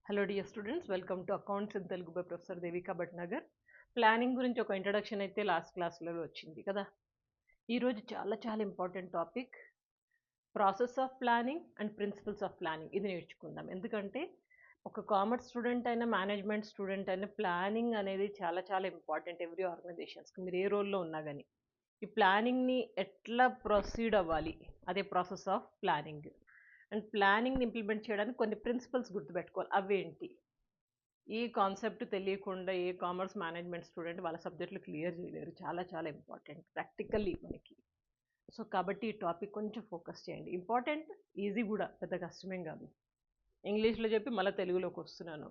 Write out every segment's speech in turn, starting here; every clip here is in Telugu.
Hello dear students, welcome to accounts in Telugu by professor Devika Bhatnagar. Planning గురించి ఒక ఇంట్రడక్షన్ అయితే లాస్ట్ క్లాస్లో వచ్చింది కదా. ఈరోజు చాలా చాలా important topic process of planning and principles of planning. ఇది నేర్చుకుందాం. ఎందుకంటే ఒక కామర్స్ స్టూడెంట్ అయినా మేనేజ్మెంట్ స్టూడెంట్ అయినా ప్లానింగ్ అనేది చాలా చాలా ఇంపార్టెంట్ ఎవ్రీ ఆర్గనైజేషన్స్కి. మీరు ఏ రోల్లో ఉన్నా కానీ ఈ ప్లానింగ్ని ఎట్లా ప్రొసీడ్ అవ్వాలి, అదే ప్రాసెస్ ఆఫ్ ప్లానింగ్. అండ్ ప్లానింగ్ని ఇంప్లిమెంట్ చేయడానికి కొన్ని ప్రిన్సిపల్స్ గుర్తుపెట్టుకోవాలి. అవేంటి? ఈ కాన్సెప్ట్ తెలియకుండా ఏ కామర్స్ మేనేజ్మెంట్ స్టూడెంట్ వాళ్ళ సబ్జెక్టులు క్లియర్ చేయలేరు. చాలా చాలా ఇంపార్టెంట్ ప్రాక్టికల్లీ మనకి. సో కాబట్టి ఈ టాపిక్ కొంచెం ఫోకస్ చేయండి. ఇంపార్టెంట్, ఈజీ కూడా, పెద్ద కష్టమేం కాదు. ఇంగ్లీష్లో చెప్పి మళ్ళీ తెలుగులోకి వస్తున్నాను.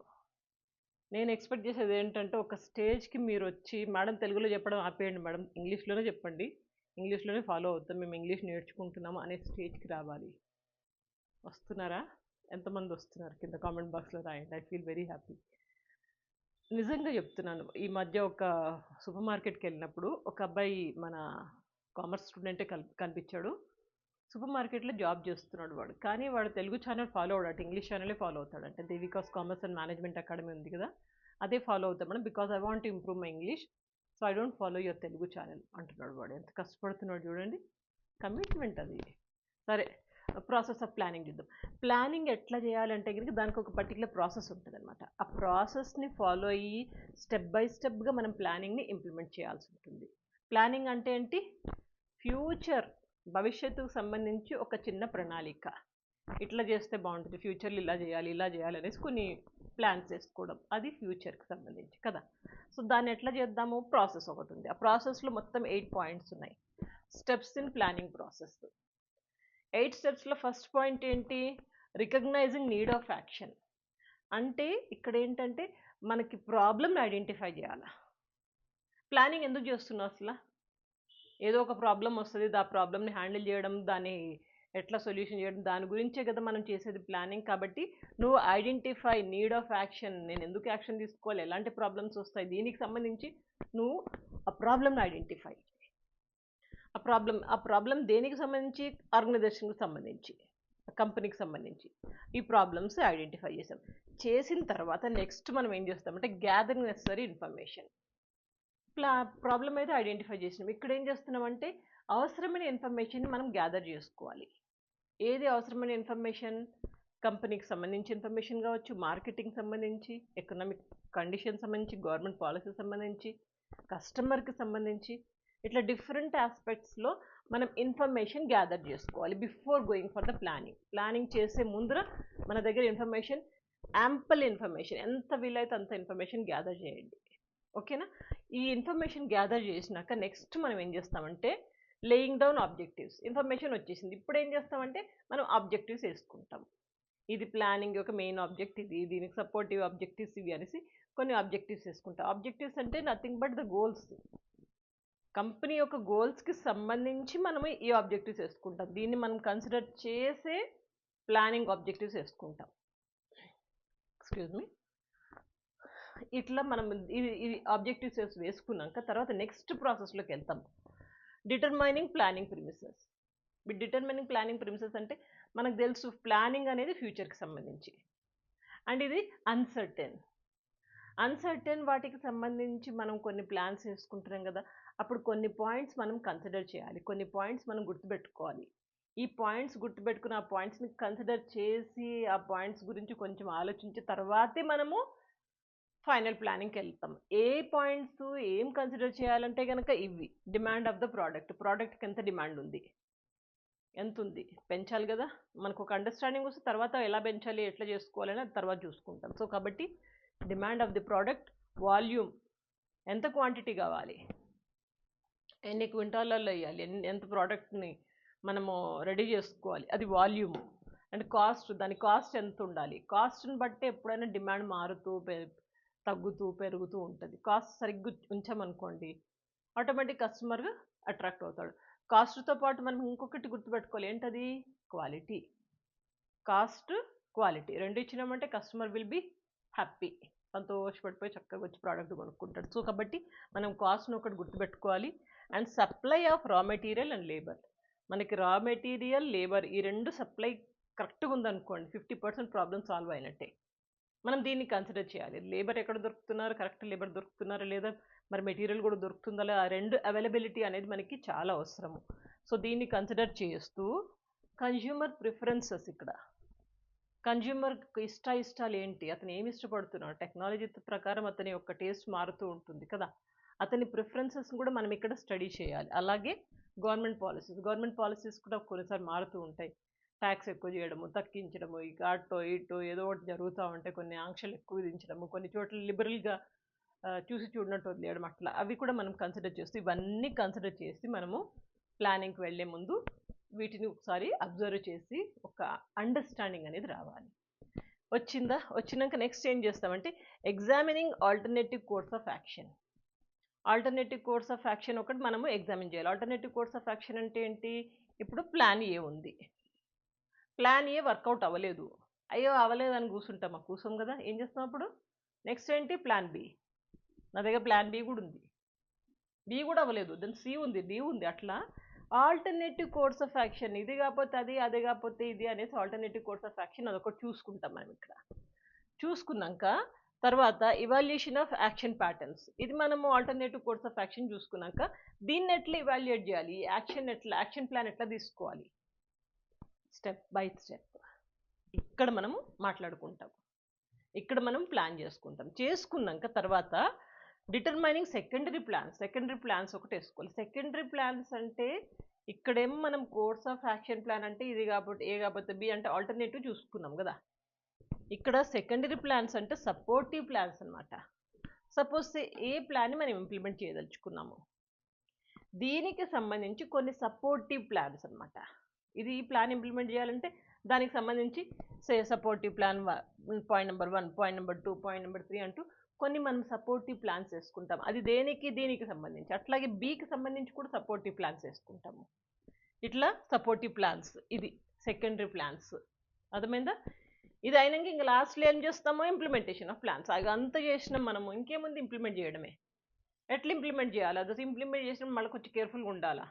నేను ఎక్స్పెక్ట్ చేసేది ఏంటంటే ఒక స్టేజ్కి మీరు వచ్చి మేడం తెలుగులో చెప్పడం ఆపేయండి మేడం, ఇంగ్లీష్లోనే చెప్పండి, ఇంగ్లీష్లోనే ఫాలో అవుతాం, మేము ఇంగ్లీష్ నేర్చుకుంటున్నాము అనే స్టేజ్కి రావాలి. వస్తున్నారా? ఎంతమంది వస్తున్నారు కింద కామెంట్ బాక్స్లో రాయండి. I feel very happy. నిజంగా చెప్తున్నాను. ఈ మధ్య ఒక సూపర్ మార్కెట్కి వెళ్ళినప్పుడు ఒక అబ్బాయి మన కామర్స్ స్టూడెంటే కనిపించాడు. సూపర్ మార్కెట్లో జాబ్ చేస్తున్నాడు వాడు. కానీ వాడు తెలుగు ఛానల్ ఫాలో అవడట, ఇంగ్లీష్ ఛానలే ఫాలో అవుతాడు. అంటే Devikas commerce and management academy ఉంది కదా, అదే ఫాలో అవుతాం madam, because I want to improve my English, so I don't follow your Telugu channel అంటున్నాడు. వాడు ఎంత కష్టపడుతున్నాడు చూడండి. కమిట్మెంట్ అది. సరే, ప్రాసెస్ ఆఫ్ ప్లానింగ్ చూద్దాం. ప్లానింగ్ ఎట్లా చేయాలంటే కనుక దానికి ఒక పర్టికులర్ ప్రాసెస్ ఉంటుంది అనమాట. ఆ ప్రాసెస్ని ఫాలో అయ్యి స్టెప్ బై స్టెప్గా మనం ప్లానింగ్ని ఇంప్లిమెంట్ చేయాల్సి ఉంటుంది. ప్లానింగ్ అంటే ఏంటి? ఫ్యూచర్, భవిష్యత్తుకు సంబంధించి ఒక చిన్న ప్రణాళిక. ఇట్లా చేస్తే బాగుంటుంది, ఫ్యూచర్లో ఇలా చేయాలి ఇలా చేయాలి అనేసి కొన్ని ప్లాన్స్ వేసుకోవడం, అది ఫ్యూచర్కి సంబంధించి కదా. సో దాన్ని ఎట్లా చేద్దాము? ప్రాసెస్ ఒకటి ఉంది. ఆ ప్రాసెస్లో మొత్తం 8 పాయింట్స్ ఉన్నాయి. Steps in planning process. 8 స్టెప్స్లో ఫస్ట్ పాయింట్ ఏంటి? Recognising need of action. అంటే ఇక్కడ ఏంటంటే మనకి ప్రాబ్లమ్ని ఐడెంటిఫై చేయాలి. ప్లానింగ్ ఎందుకు చేస్తున్నావు అసలు? ఏదో ఒక ప్రాబ్లం వస్తుంది, ఆ ప్రాబ్లమ్ని హ్యాండిల్ చేయడం, దాన్ని ఎట్లా సొల్యూషన్ చేయడం, దాని గురించే కదా మనం చేసేది ప్లానింగ్. కాబట్టి నువ్వు ఐడెంటిఫై నీడ్ ఆఫ్ యాక్షన్. నేను ఎందుకు యాక్షన్ తీసుకోవాలి, ఎలాంటి ప్రాబ్లమ్స్ వస్తాయి, దీనికి సంబంధించి నువ్వు ఆ ప్రాబ్లమ్ని ఐడెంటిఫై. ఆ ప్రాబ్లం దేనికి సంబంధించి? ఆర్గనైజేషన్కి సంబంధించి, కంపెనీకి సంబంధించి ఈ ప్రాబ్లమ్స్ ఐడెంటిఫై చేసిన తర్వాత నెక్స్ట్ మనం ఏం చేస్తామంటే గ్యాదరింగ్ నెసరీ ఇన్ఫర్మేషన్. ప్రాబ్లం అయితే ఐడెంటిఫై చేసినాం. ఇక్కడ ఏం చేస్తున్నామంటే అవసరమైన ఇన్ఫర్మేషన్ మనం గ్యాదర్ చేసుకోవాలి. ఏది అవసరమైన ఇన్ఫర్మేషన్? కంపెనీకి సంబంధించి ఇన్ఫర్మేషన్ కావచ్చు, మార్కెటింగ్ సంబంధించి, ఎకనామిక్ కండిషన్ సంబంధించి, గవర్నమెంట్ పాలసీ సంబంధించి, కస్టమర్కి సంబంధించి, ఇట్లా డిఫరెంట్ ఆస్పెక్ట్స్లో మనం ఇన్ఫర్మేషన్ గ్యాదర్ చేసుకోవాలి before going for the planning. Planning చేసే ముందర మన దగ్గర ఇన్ఫర్మేషన్, యాంపుల్ ఇన్ఫర్మేషన్, ఎంత వీలైతే అంత ఇన్ఫర్మేషన్ గ్యాదర్ చేయండి. ఓకేనా? ఈ ఇన్ఫర్మేషన్ గ్యాదర్ చేసినాక నెక్స్ట్ మనం ఏం చేస్తామంటే లేయింగ్ డౌన్ ఆబ్జెక్టివ్స్. ఇన్ఫర్మేషన్ వచ్చేసింది, ఇప్పుడు ఏం చేస్తామంటే మనం ఆబ్జెక్టివ్స్ వేసుకుంటాం. ఇది ప్లానింగ్ యొక్క మెయిన్ ఆబ్జెక్ట్, ఇది దీనికి సపోర్టివ్ ఆబ్జెక్టివ్స్ ఇవి అనేసి కొన్ని ఆబ్జెక్టివ్స్ వేసుకుంటాం. ఆబ్జెక్టివ్స్ అంటే nothing but the goals. Company యొక్క గోల్స్కి సంబంధించి మనము ఈ ఆబ్జెక్టివ్స్ వేసుకుంటాం. దీన్ని మనం కన్సిడర్ చేసే ప్లానింగ్ ఆబ్జెక్టివ్స్ వేసుకుంటాం. Excuse me. ఇట్లా మనం ఈ ఆబ్జెక్టివ్స్ వేసుకున్నాక తర్వాత నెక్స్ట్ ప్రాసెస్లోకి వెళ్తాం. Determining planning premises. Determining planning premises అంటే మనకు తెలుసు ప్లానింగ్ అనేది ఫ్యూచర్కి సంబంధించి, అండ్ ఇది అన్సర్టెన్ వాటికి సంబంధించి మనం కొన్ని ప్లాన్స్ వేసుకుంటున్నాం కదా. అప్పుడు కొన్ని పాయింట్స్ మనం కన్సిడర్ చేయాలి, కొన్ని పాయింట్స్ మనం గుర్తుపెట్టుకోవాలి. ఈ పాయింట్స్ గుర్తుపెట్టుకుని ఆ పాయింట్స్ని కన్సిడర్ చేసి ఆ పాయింట్స్ గురించి కొంచెం ఆలోచించిన తర్వాతే మనము ఫైనల్ ప్లానింగ్కి వెళ్తాం. ఏ పాయింట్స్ ఏం కన్సిడర్ చేయాలంటే కనుక ఇవి: డిమాండ్ ఆఫ్ ద ప్రోడక్ట్కి ఎంత డిమాండ్ ఉంది, ఎంత ఉంది, పెంచాలి కదా. మనకు ఒక అండర్స్టాండింగ్ వస్తే తర్వాత ఎలా పెంచాలి, ఎట్లా చేసుకోవాలని అది తర్వాత చూసుకుంటాం. సో కాబట్టి demand of the product, volume, ఎంత క్వాంటిటీ కావాలి, ఎన్ని క్వింటాలలో వేయాలి, ఎంత ప్రోడక్ట్ని మనము రెడీ చేసుకోవాలి, అది వాల్యూమ్. అండ్ కాస్ట్, దాని కాస్ట్ ఎంత ఉండాలి. కాస్ట్ని బట్టి ఎప్పుడైనా డిమాండ్ మారుతూ తగ్గుతూ పెరుగుతూ ఉంటుంది. కాస్ట్ సరిగ్గా ఉంచామనుకోండి ఆటోమేటిక్ కస్టమర్ అట్రాక్ట్ అవుతాడు. కాస్ట్తో పాటు మనం ఇంకొకటి గుర్తుపెట్టుకోవాలి, ఏంటది? క్వాలిటీ. కాస్ట్, క్వాలిటీ రెండు ఇచ్చినామంటే కస్టమర్ విల్ బి హ్యాపీ, సంతోషపడిపోయి చక్కగా వచ్చి ప్రోడక్ట్ కొనుక్కుంటాడు. సో కాబట్టి మనం కాస్ట్ను ఒకటి గుర్తుపెట్టుకోవాలి. And supply of raw material and labour. మనకి రా మెటీరియల్, లేబర్ ఈ రెండు సప్లై కరెక్ట్గా ఉందనుకోండి 50% ప్రాబ్లం సాల్వ్ అయినట్టే. మనం దీన్ని కన్సిడర్ చేయాలి. లేబర్ ఎక్కడ దొరుకుతున్నారు, కరెక్ట్ లేబర్ దొరుకుతున్నారా లేదా, మరి మెటీరియల్ కూడా దొరుకుతుందా లేదా, ఆ రెండు అవైలబిలిటీ అనేది మనకి చాలా అవసరము. సో దీన్ని కన్సిడర్ చేస్తూ కన్జ్యూమర్ ప్రిఫరెన్సెస్, ఇక్కడ కన్జ్యూమర్ ఇష్టాలు ఏంటి, అతను ఏమి ఇష్టపడుతున్నాడు, టెక్నాలజీ ప్రకారం అతని యొక్క టేస్ట్ మారుతూ ఉంటుంది కదా, అతని ప్రిఫరెన్సెస్ కూడా మనం ఇక్కడ స్టడీ చేయాలి. అలాగే గవర్నమెంట్ పాలసీస్ కూడా కొన్నిసార్లు మారుతూ ఉంటాయి. ట్యాక్స్ ఎక్కువ చేయడము, తగ్గించడము, ఇక అటో ఇటో ఏదో ఒకటి జరుగుతూ ఉంటాయి. కొన్ని ఆంక్షలు ఎక్కువ విధించడము, కొన్ని చోట్ల లిబరల్గా చూసి చూడనట్టు వదిలేయడం, అట్లా అవి కూడా మనం కన్సిడర్ చేస్తూ ఇవన్నీ కన్సిడర్ చేసి మనము ప్లానింగ్కి వెళ్ళే ముందు వీటిని ఒకసారి అబ్జర్వ్ చేసి ఒక అండర్స్టాండింగ్ అనేది రావాలి. వచ్చినాక నెక్స్ట్ ఏం చేస్తామంటే examining alternative course of action. Alternative course of action ఒకటి మనము ఎగ్జామిన్ చేయాలి. ఆల్టర్నేటివ్ కోర్స్ ఆఫ్ యాక్షన్ అంటే ఏంటి, ఇప్పుడు ప్లాన్ ఏ ఉంది, ప్లాన్ ఏ వర్కౌట్ అవ్వలేదు, అయ్యో అవ్వలేదు అని కూర్చోం కదా, ఏం చేస్తాం అప్పుడు, నెక్స్ట్ ఏంటి ప్లాన్ బి. నా దగ్గర ప్లాన్ బి కూడా ఉంది, బి కూడా అవ్వలేదు, దాని సి ఉంది, డి ఉంది, అట్లా ఆల్టర్నేటివ్ కోర్స్ ఆఫ్ యాక్షన్, ఇది కాకపోతే అది, అదే కాకపోతే ఇది అనేసి ఆల్టర్నేటివ్ కోర్స్ ఆఫ్ యాక్షన్ అదొకటి చూసుకుంటాం మనం. ఇక్కడ చూసుకున్నాక తర్వాత ఇవాల్యుయేషన్ ఆఫ్ యాక్షన్ ప్యాటర్న్స్, ఇది మనము ఆల్టర్నేటివ్ కోర్స్ ఆఫ్ యాక్షన్ చూసుకున్నాక దీన్ని ఎట్లా ఇవాల్యుయేట్ చేయాలి, యాక్షన్ ప్లాన్ ఎట్లా తీసుకోవాలి, స్టెప్ బై స్టెప్ ఇక్కడ మనము మాట్లాడుకుంటాం, ఇక్కడ మనం ప్లాన్ చేసుకున్నాక తర్వాత డిటర్మైనింగ్ సెకండరీ ప్లాన్స్ ఒకటి వేసుకోవాలి. సెకండరీ ప్లాన్స్ అంటే ఇక్కడేమో మనం కోర్స్ ఆఫ్ యాక్షన్ ప్లాన్ అంటే ఇది కాబట్టి ఏ కాకపోతే బి అంటే ఆల్టర్నేటివ్ చూసుకున్నాం కదా, ఇక్కడ సెకండరీ ప్లాన్స్ అంటే సపోర్టివ్ ప్లాన్స్ అనమాట. సపోజ్ ఏ ప్లాన్ని మనం ఇంప్లిమెంట్ చేయదలుచుకున్నాము, దీనికి సంబంధించి కొన్ని సపోర్టివ్ ప్లాన్స్ అనమాట. ఇది ఈ ప్లాన్ ఇంప్లిమెంట్ చేయాలంటే దానికి సంబంధించి supportive plan point number 1, point number 2, point number 3 అంటూ కొన్ని మనం సపోర్టివ్ ప్లాన్స్ వేసుకుంటాం. అది దీనికి సంబంధించి, అట్లాగే బీకి సంబంధించి కూడా సపోర్టివ్ ప్లాన్స్ వేసుకుంటాము. ఇట్లా సపోర్టివ్ ప్లాన్స్, ఇది సెకండరీ ప్లాన్స్. అర్థమైందా? ఇది అయినాక ఇంకా లాస్ట్లో ఏం చేస్తామో ఇంప్లిమెంటేషన్ ఆఫ్ ప్లాన్స్. అది అంతా చేసినాం మనము, ఇంకేముంది ఇంప్లిమెంట్ చేయడమే. ఎట్లా ఇంప్లిమెంట్ చేయాలి, అది ఇంప్లిమెంట్ చేసినప్పుడు మళ్ళీ కొంచెం కేర్ఫుల్గా ఉండాలా,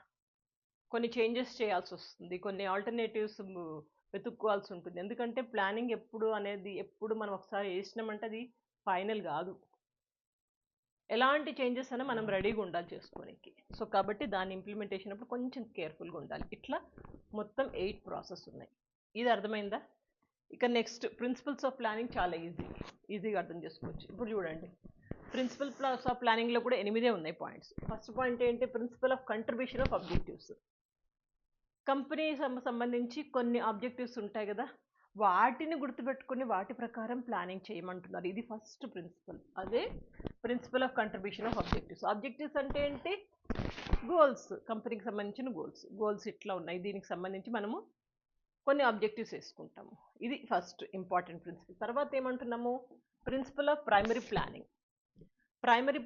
కొన్ని చేంజెస్ చేయాల్సి వస్తుంది, కొన్ని ఆల్టర్నేటివ్స్ వెతుక్కోవాల్సి ఉంటుంది. ఎందుకంటే ప్లానింగ్ ఎప్పుడు మనం ఒకసారి వేసినామంటే అది ఫైనల్ కాదు, ఎలాంటి చేంజెస్ అయినా మనం రెడీగా ఉండాలి చేసుకోనికి. సో కాబట్టి దాని ఇంప్లిమెంటేషన్ అప్పుడు కొంచెం కేర్ఫుల్గా ఉండాలి. ఇట్లా మొత్తం 8 ప్రాసెస్ ఉన్నాయి. ఇది అర్థమైందా? ఇక నెక్స్ట్ ప్రిన్సిపల్స్ ఆఫ్ ప్లానింగ్ చాలా ఈజీగా అర్థం చేసుకోవచ్చు. ఇప్పుడు చూడండి, ప్రిన్సిపల్స్ ఆఫ్ ప్లానింగ్లో కూడా 8 ఉన్నాయి పాయింట్స్. ఫస్ట్ పాయింట్ ఏంటి, principle of contribution of objectives. Company సంబంధించి కొన్ని ఆబ్జెక్టివ్స్ ఉంటాయి కదా, వాటిని గుర్తుపెట్టుకుని వాటి ప్రకారం ప్లానింగ్ చేయమంటున్నారు. ఇది ఫస్ట్ ప్రిన్సిపల్. అదే principle of contribution of objectives అంటే ఏంటి, గోల్స్, కంపెనీకి సంబంధించిన గోల్స్ ఇట్లా ఉన్నాయి, దీనికి సంబంధించి మనము కొన్ని ఆబ్జెక్టివ్స్ వేసుకుంటాము. ఇది ఫస్ట్ ఇంపార్టెంట్ ప్రిన్సిపల్. తర్వాత ఏమంటున్నాము, ప్రిన్సిపల్ ఆఫ్ ప్రైమరీ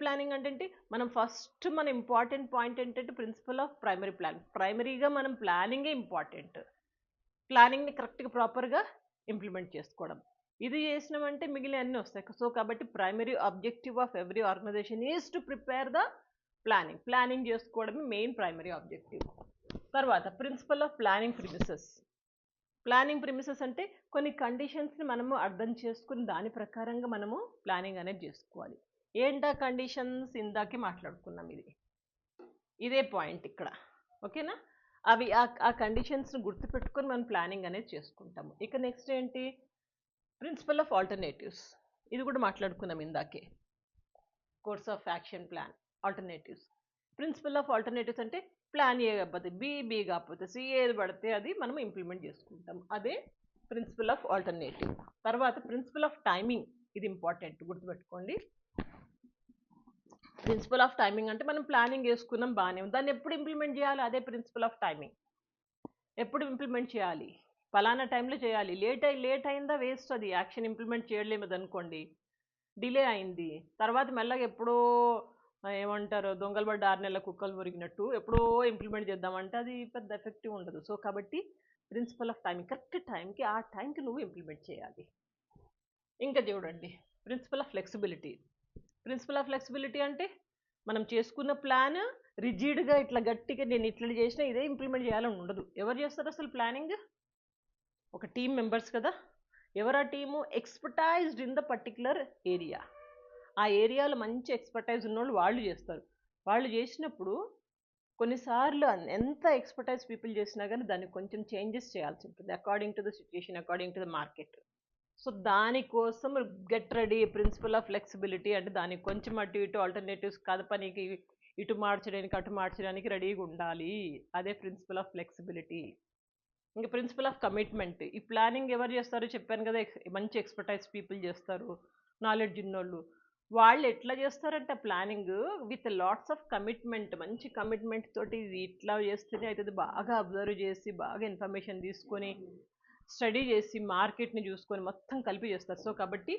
ప్లానింగ్ అంటే మనం ఫస్ట్ మన ఇంపార్టెంట్ పాయింట్ ఏంటంటే ప్రిన్సిపల్ ఆఫ్ ప్రైమరీగా మనం ప్లానింగే ఇంపార్టెంట్, ప్లానింగ్ని కరెక్ట్గా ప్రాపర్గా ఇంప్లిమెంట్ చేసుకోవడం. ఇది చేసినామంటే మిగిలిన అన్నీ వస్తాయి. సో కాబట్టి primary objective of every organisation is to prepare the planning చేసుకోవడమే మెయిన్ ప్రైమరీ ఆబ్జెక్టివ్. తర్వాత ప్రిన్సిపల్ ఆఫ్ ప్లానింగ్ ప్రిమిసెస్ అంటే కొన్ని కండిషన్స్ని మనము అర్థం చేసుకుని దాని ప్రకారంగా మనము ప్లానింగ్ అనేది చేసుకోవాలి. ఏంటా కండిషన్స్, ఇందాకే మాట్లాడుకున్నాం, ఇదే పాయింట్ ఇక్కడ, ఓకేనా? అవి ఆ కండిషన్స్ని గుర్తుపెట్టుకొని మనం ప్లానింగ్ అనేది చేసుకుంటాము. ఇక నెక్స్ట్ ఏంటి, ప్రిన్సిపల్ ఆఫ్ ఆల్టర్నేటివ్స్. ఇది కూడా మాట్లాడుకున్నాం ఇందాకే, course of action plan alternatives. Principle of alternatives అంటే ప్లాన్ ఏ కాకపోతే బి కాకపోతే సి, ఏది పడితే అది మనం ఇంప్లిమెంట్ చేసుకుంటాం. అదే ప్రిన్సిపల్ ఆఫ్ ఆల్టర్నేటివ్. తర్వాత ప్రిన్సిపల్ ఆఫ్ టైమింగ్, ఇది ఇంపార్టెంట్, గుర్తుపెట్టుకోండి. ప్రిన్సిపల్ ఆఫ్ టైమింగ్ అంటే మనం ప్లానింగ్ చేసుకున్నాం, బాగానే ఉంది, దాన్ని ఎప్పుడు ఇంప్లిమెంట్ చేయాలి, అదే ప్రిన్సిపల్ ఆఫ్ టైమింగ్. ఎప్పుడు ఇంప్లిమెంట్ చేయాలి, ఫలానా టైంలో చేయాలి. లేట్ అయిందా వేస్ట్, అది యాక్షన్ ఇంప్లిమెంట్ చేయలేము అనుకోండి, డిలే అయింది, తర్వాత మెల్లగా ఎప్పుడో ఏమంటారు దొంగలు పడ్డ 6 నెలల కుక్కలు మురిగినట్టు ఎప్పుడో ఇంప్లిమెంట్ చేద్దామంటే అది పెద్ద ఎఫెక్టివ్ ఉండదు. సో కాబట్టి ప్రిన్సిపల్ ఆఫ్ టైమింగ్, కరెక్ట్ టైంకి ఆ టైంకి నువ్వు ఇంప్లిమెంట్ చేయాలి. ఇంకా చూడండి, ప్రిన్సిపల్ ఆఫ్ ఫ్లెక్సిబిలిటీ అంటే మనం చేసుకున్న ప్లాన్ రిజిడ్గా ఇట్లా గట్టిగా నేను ఇట్లా చేసినా ఇదే ఇంప్లిమెంట్ చేయాలని ఉండదు. ఎవరు చేస్తారు అసలు ప్లానింగ్? ఒక టీం మెంబర్స్ కదా. ఎవరా team? Expertised in the particular area. ఆ ఏరియాలో మంచి ఎక్స్పర్టైజ్ ఉన్నోళ్ళు వాళ్ళు చేస్తారు. వాళ్ళు చేసినప్పుడు కొన్నిసార్లు ఎంత ఎక్స్పర్టైజ్ పీపుల్ చేసినా కానీ దానికి కొంచెం చేంజెస్ చేయాల్సి ఉంటుంది according to the situation, according to the market. So దానికోసం get ready principle of flexibility, అంటే దానికి కొంచెం అటు ఇటు ఆల్టర్నేటివ్స్ కదపనికి, ఇటు మార్చడానికి అటు మార్చడానికి రెడీగా ఉండాలి. అదే ప్రిన్సిపల్ ఆఫ్ ఫ్లెక్సిబిలిటీ. ఇంకా ప్రిన్సిపల్ ఆఫ్ కమిట్మెంట్. ఈ ప్లానింగ్ ఎవరు చేస్తారో చెప్పాను కదా, మంచి ఎక్స్పర్టైజ్ పీపుల్ చేస్తారు, నాలెడ్జ్ ఉన్నోళ్ళు. వాళ్ళు ఎట్లా చేస్తారంటే planning with lots of commitment, మంచి కమిట్మెంట్ తోటి ఇది ఇట్లా చేస్తేనే అవుతుంది, బాగా అబ్జర్వ్ చేసి బాగా ఇన్ఫర్మేషన్ తీసుకొని స్టడీ చేసి మార్కెట్ని చూసుకొని మొత్తం కలిపి చేస్తారు. సో కాబట్టి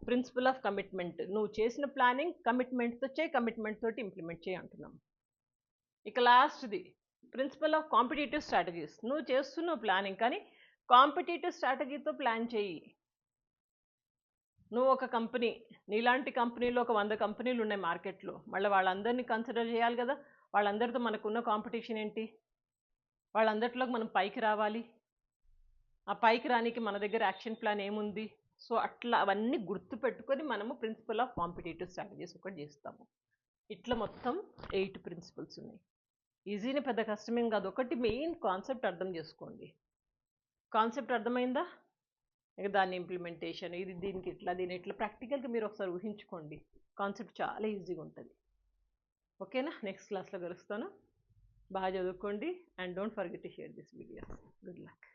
ప్రిన్సిపల్ ఆఫ్ కమిట్మెంట్, నువ్వు చేసిన ప్లానింగ్ కమిట్మెంట్తో చేయి, కమిట్మెంట్ తోటి ఇంప్లిమెంట్ చేయి అంటున్నాం. ఇక లాస్ట్ది ప్రిన్సిపల్ ఆఫ్ కాంపిటేటివ్ స్ట్రాటజీస్. నువ్వు చేస్తున్నావు ప్లానింగ్, కానీ కాంపిటేటివ్ స్ట్రాటజీతో ప్లాన్ చేయి. నువ్వు ఒక కంపెనీ, నీలాంటి కంపెనీలో ఒక 100 కంపెనీలు ఉన్నాయి మార్కెట్లో, మళ్ళీ వాళ్ళందరినీ కన్సిడర్ చేయాలి కదా. వాళ్ళందరితో మనకున్న కాంపిటీషన్ ఏంటి? వాళ్ళందరిలోకి మనం పైకి రావాలి. ఆ పైకి రానికి మన దగ్గర యాక్షన్ ప్లాన్ ఏముంది? సో అట్లా అవన్నీ గుర్తుపెట్టుకొని మనము ప్రిన్సిపల్ ఆఫ్ కాంపిటేటివ్ స్ట్రాటజీస్ ఒకటి చేస్తాము. ఇట్లా మొత్తం 8 ప్రిన్సిపల్స్ ఉన్నాయి. ఈజీనే, పెద్ద కష్టమేం కాదు. ఒకటి మెయిన్ కాన్సెప్ట్ అర్థం చేసుకోండి. కాన్సెప్ట్ అర్థమైందా? ఇక దాని ఇంప్లిమెంటేషన్, ఇది దీనికి ఇట్లా, దీని ఇట్లా ప్రాక్టికల్గా మీరు ఒకసారి ఊహించుకోండి. కాన్సెప్ట్ చాలా ఈజీగా ఉంటుంది. ఓకేనా? నెక్స్ట్ క్లాస్లో కలుస్తాను. బాగా చదువుకోండి and don't forget to share this videos. Good luck.